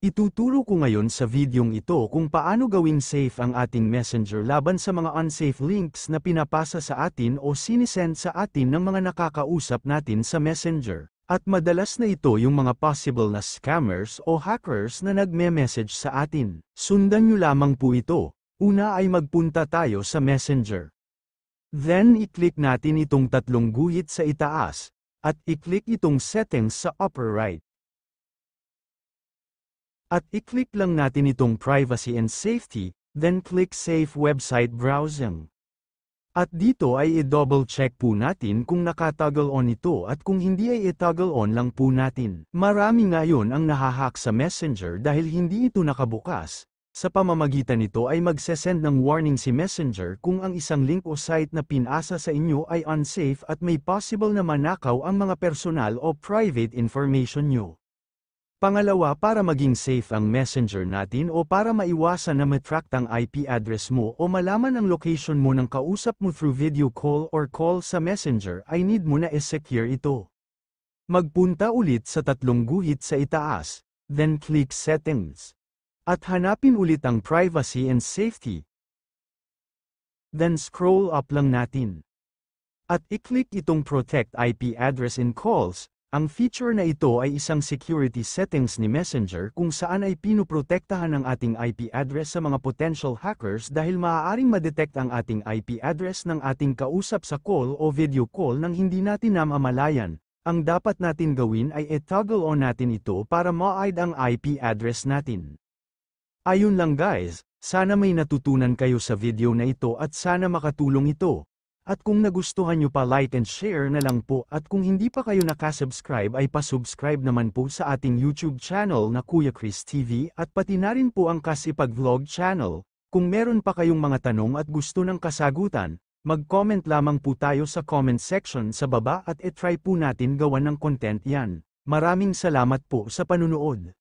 Ituturo ko ngayon sa videong ito kung paano gawing safe ang ating Messenger laban sa mga unsafe links na pinapasa sa atin o sinisend sa atin ng mga nakakausap natin sa Messenger. At madalas na ito yung mga possible na scammers o hackers na nagme-message sa atin. Sundan nyo lamang po ito. Una ay magpunta tayo sa Messenger. Then i-click natin itong tatlong guhit sa itaas, at i-click itong settings sa upper right. At i-click lang natin itong privacy and safety, then click safe website browsing. At dito ay i-double check po natin kung naka-toggle on ito at kung hindi ay i-toggle on lang po natin. Marami ngayon ang nahahack sa Messenger dahil hindi ito nakabukas. Sa pamamagitan nito ay magsesend ng warning si Messenger kung ang isang link o site na pinasa sa inyo ay unsafe at may possible na manakaw ang mga personal o private information nyo. Pangalawa, para maging safe ang Messenger natin o para maiwasan na matrack ang IP address mo o malaman ang location mo ng kausap mo through video call or call sa Messenger ay need mo na i-secure ito. Magpunta ulit sa tatlong guhit sa itaas, then click Settings. At hanapin ulit ang Privacy and Safety. Then scroll up lang natin. At i-click itong Protect IP Address in Calls. Ang feature na ito ay isang security settings ni Messenger kung saan ay pinoprotektahan ang ating IP address sa mga potential hackers dahil maaaring ma-detect ang ating IP address ng ating kausap sa call o video call nang hindi natin namamalayan. Ang dapat natin gawin ay i-toggle on natin ito para ma-hide ang IP address natin. Ayun lang guys, sana may natutunan kayo sa video na ito at sana makatulong ito. At kung nagustuhan nyo pa, like and share na lang po, at kung hindi pa kayo nakasubscribe ay pasubscribe naman po sa ating YouTube channel na Kuya Chris TV at pati na rin po ang Kasipag Vlog channel. Kung meron pa kayong mga tanong at gusto ng kasagutan, mag-comment lamang po tayo sa comment section sa baba at i-try po natin gawan ng content yan. Maraming salamat po sa panunood.